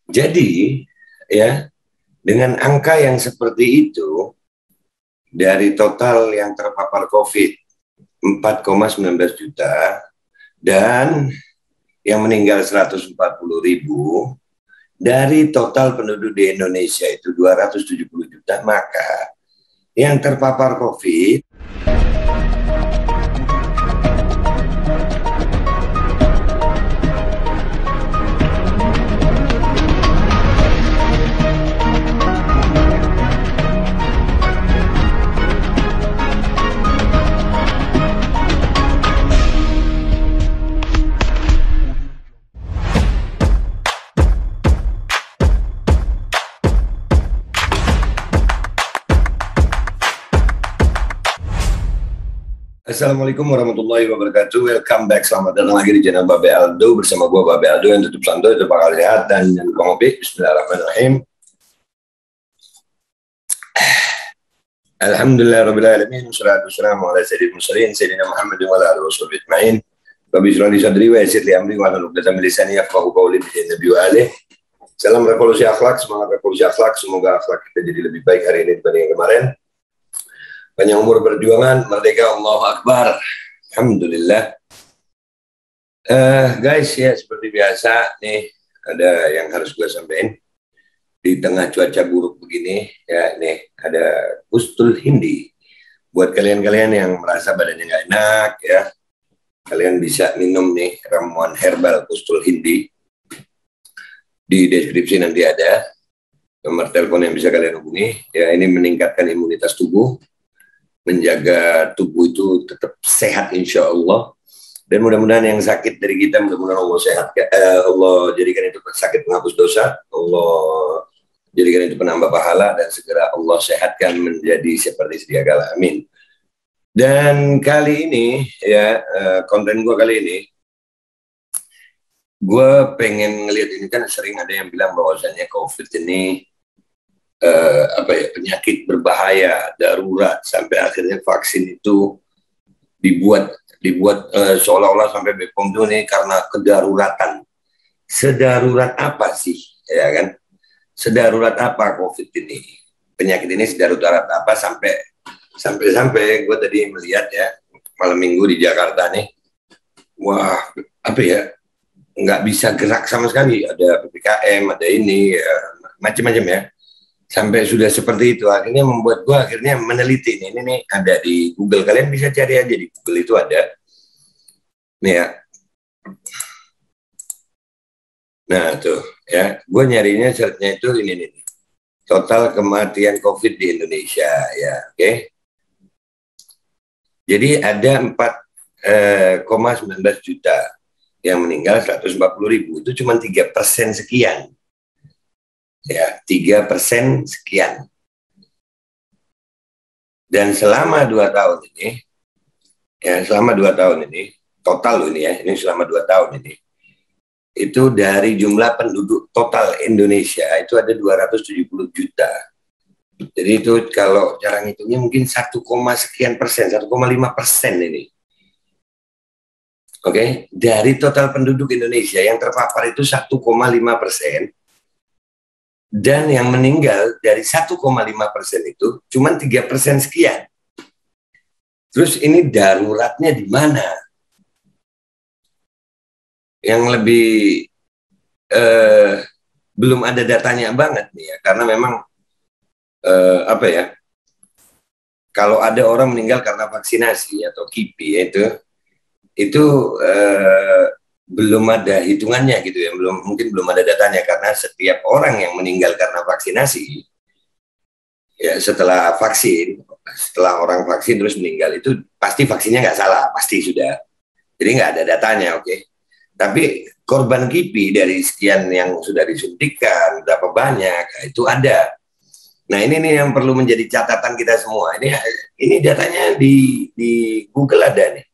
Jadi, ya, dengan angka yang seperti itu, dari total yang terpapar COVID 4,19 juta dan yang meninggal 140.000, dari total penduduk di Indonesia itu 270 juta, maka yang terpapar COVID Assalamualaikum warahmatullahi wabarakatuh. Welcome back. Selamat datang lagi di channel Babe Aldo bersama gue Babe Aldo yang tutup santuy, tetap bakal sehat dan jangan lupa ngopi. Bismillahirrahmanirrahim. Alhamdulillahirrahmanirrahim. Wassalatu wassalamu ala sayyidil mursalin sayyidina Muhammad wa ala alihi washabbihi ajma'in. Rabbi shrah li sadri wa yassir li amri wahlul 'uqdatam min lisani yafqahu qawli bi nabi wa alihi. Salam revolusi akhlak, semangat revolusi akhlak. Semoga akhlak kita jadi lebih baik hari ini dibanding yang kemarin. Panjang umur perjuangan, merdeka, Allahu Akbar. Alhamdulillah. Guys, ya seperti biasa nih, ada yang harus gue sampaikan. Di tengah cuaca buruk begini, ya nih ada Kustul Hindi. Buat kalian-kalian yang merasa badannya nggak enak, ya, kalian bisa minum nih ramuan herbal Kustul Hindi. Di deskripsi nanti ada nomor telepon yang bisa kalian hubungi. Ya, ini meningkatkan imunitas tubuh, menjaga tubuh itu tetap sehat insya Allah, dan mudah-mudahan yang sakit dari kita mudah-mudahan Allah sehat, Allah jadikan itu sakit penghapus dosa, Allah jadikan itu penambah pahala, dan segera Allah sehatkan menjadi seperti sedia kala, amin. Dan kali ini ya, konten gue kali ini gue pengen ngelihat, ini kan sering ada yang bilang bahwasannya COVID ini penyakit berbahaya, darurat, sampai akhirnya vaksin itu dibuat seolah-olah sampai BPOM itu nih karena kedaruratan. Sedarurat apa sih, ya kan? Sedarurat apa COVID ini? Penyakit ini sedarurat apa sampai gue tadi melihat ya malam minggu di Jakarta nih, wah apa ya, nggak bisa gerak sama sekali, ada PPKM, ada ini ya, macam-macam ya. Sampai sudah seperti itu, akhirnya membuat gue akhirnya meneliti ini nih, ada di Google, kalian bisa cari aja di Google, itu ada nih ya. Nah tuh ya, gue nyarinya searchnya itu ini nih, total kematian COVID di Indonesia ya, oke. Jadi ada 4,19 juta yang meninggal, 140.000, itu cuma 3% sekian. Ya, 3% sekian. Dan selama 2 tahun ini, ya selama 2 tahun ini, total ini ya, ini selama 2 tahun ini, itu dari jumlah penduduk total Indonesia itu ada 270 juta. Jadi itu kalau cara ngitungnya mungkin 1, sekian persen, 1,5% ini. Oke, dari total penduduk Indonesia yang terpapar itu 1,5%. Dan yang meninggal dari 1,5% itu cuma 3% sekian. Terus ini daruratnya di mana? Yang lebih belum ada datanya banget nih ya, karena memang kalau ada orang meninggal karena vaksinasi atau KIPI itu belum ada hitungannya gitu ya, mungkin belum ada datanya, karena setiap orang yang meninggal karena vaksinasi ya, setelah orang vaksin terus meninggal, itu pasti vaksinnya nggak salah, pasti sudah, jadi nggak ada datanya, oke. Tapi korban KIPI dari sekian yang sudah disuntikan berapa banyak, itu ada. Nah ini nih yang perlu menjadi catatan kita semua. Ini datanya di Google ada nih,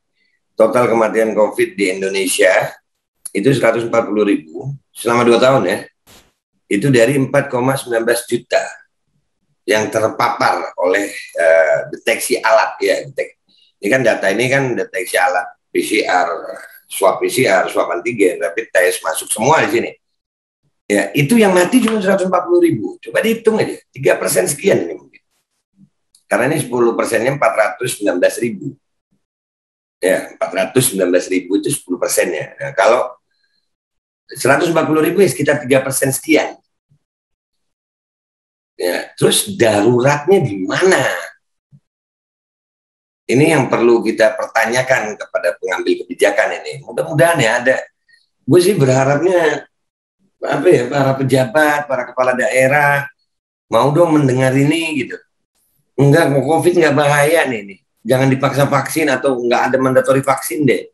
total kematian COVID di Indonesia itu 140.000 selama 2 tahun ya, itu dari 4,19 juta yang terpapar oleh deteksi alat ya. Ini kan data ini kan deteksi alat PCR, swab antigen, rapid test, masuk semua di sini. Ya, itu yang mati cuma 140.000. Coba dihitung aja, 3% sekian ini mungkin. Karena ini 10%-nya 419.000. Ya, 419.000 itu 10%-nya. Nah, kalau 140.000 ya sekitar 3% sekian. Ya, terus daruratnya di mana? Ini yang perlu kita pertanyakan kepada pengambil kebijakan ini. Mudah-mudahan ya ada. Gue sih berharapnya apa ya, para pejabat, para kepala daerah mau dong mendengar ini gitu. Enggak, COVID nggak bahaya nih. Jangan dipaksa vaksin atau nggak ada mandatory vaksin deh.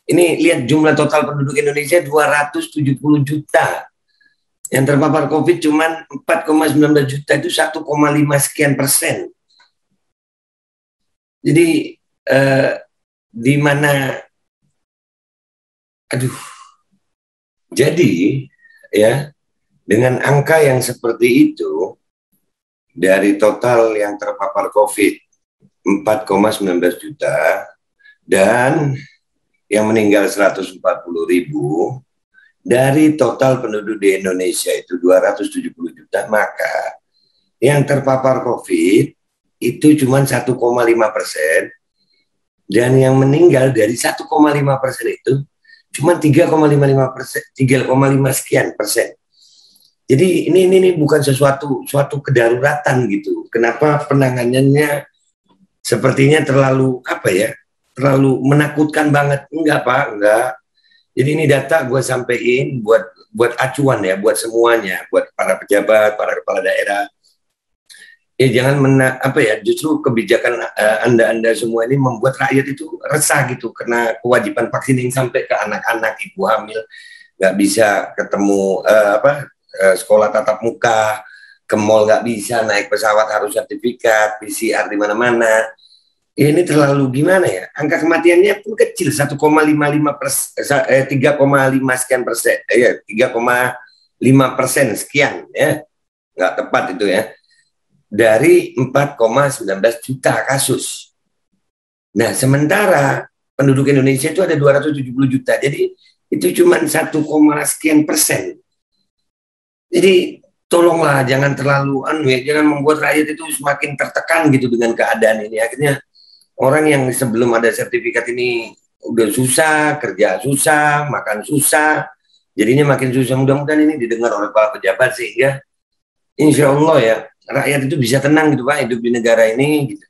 Ini lihat jumlah total penduduk Indonesia 270 juta. Yang terpapar COVID cuma 4,19 juta, itu 1,5 sekian persen. Jadi di mana, jadi ya dengan angka yang seperti itu, dari total yang terpapar COVID 4,19 juta dan yang meninggal 140.000, dari total penduduk di Indonesia itu 270 juta, maka yang terpapar COVID itu cuma 1,5%, dan yang meninggal dari 1,5% itu cuma 3,55%, 3,5 sekian persen. Jadi ini bukan suatu kedaruratan gitu. Kenapa penanganannya sepertinya terlalu terlalu menakutkan banget? Enggak Pak, enggak. Jadi ini data gue sampein buat acuan ya, buat semuanya, buat para pejabat, para kepala daerah. Ya jangan justru kebijakan anda semua ini membuat rakyat itu resah gitu, karena kewajiban vaksin ini sampai ke anak-anak, ibu hamil nggak bisa ketemu sekolah tatap muka, ke mall nggak bisa, naik pesawat harus sertifikat PCR di mana-mana. Ini terlalu gimana ya? Angka kematiannya pun kecil, 1,55%, 3,5 sekian persen, 3,5% sekian ya, nggak tepat itu ya. Dari 4,19 juta kasus. Nah, sementara penduduk Indonesia itu ada 270 juta. Jadi itu cuma 1, sekian persen. Jadi tolonglah jangan terlalu jangan membuat rakyat itu semakin tertekan gitu dengan keadaan ini. Akhirnya orang yang sebelum ada sertifikat ini udah susah, kerja susah, makan susah, jadinya makin susah. Mudah-mudahan ini didengar oleh para pejabat sehingga insya Allah ya rakyat itu bisa tenang gitu Pak, hidup di negara ini gitu.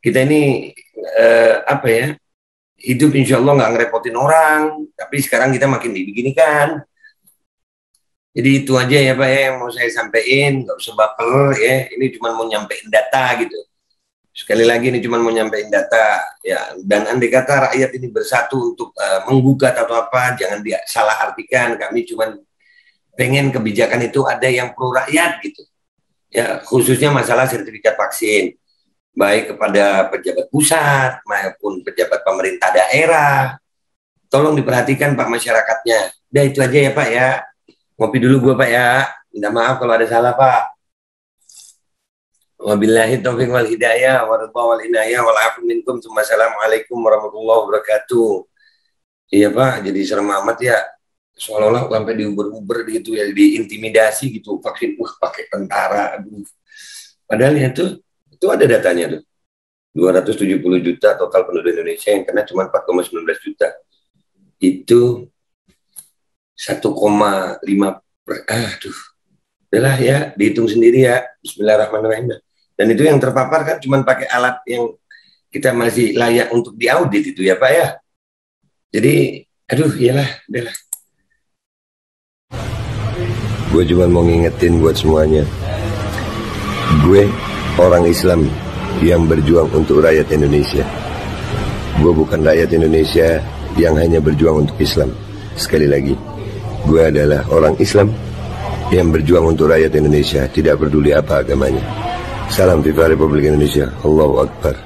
Kita ini hidup insya Allah nggak ngerepotin orang, tapi sekarang kita makin dibeginikan. Jadi itu aja ya Pak ya yang mau saya sampaikan, nggak usah baper ya, ini cuma mau nyampein data gitu. Sekali lagi ini cuma mau nyampein data ya, dan andai kata rakyat ini bersatu untuk menggugat atau apa, jangan salah artikan, kami cuma pengen kebijakan itu ada yang pro rakyat gitu. Ya, khususnya masalah sertifikat vaksin, baik kepada pejabat pusat maupun pejabat pemerintah daerah. Tolong diperhatikan Pak masyarakatnya. Udah itu aja ya Pak ya. Ngopi dulu gua Pak ya. Minta maaf kalau ada salah Pak. Wabillahi taufiq wal hidayah wa ridha wal inayah wal afu minkum. Assalamualaikum warahmatullahi wabarakatuh. Iya Pak, jadi serem amat ya. Seolah-olah sampai diuber-uber gitu ya, diintimidasi gitu, vaksin pakai tentara, padahal itu ada datanya tuh, 270 juta total penduduk Indonesia yang kena cuma 4,19 juta, itu 1,5 udahlah ya, dihitung sendiri ya, bismillahirrahmanirrahim. Dan itu yang terpapar kan cuma pakai alat yang kita masih layak untuk diaudit itu ya Pak ya. Jadi iyalah, udahlah. Gue cuma mau ngingetin buat semuanya, gue orang Islam yang berjuang untuk rakyat Indonesia. Gue bukan rakyat Indonesia yang hanya berjuang untuk Islam. Sekali lagi, gue adalah orang Islam yang berjuang untuk rakyat Indonesia, tidak peduli apa agamanya. Salam Viva Republik Indonesia. Allahu Akbar.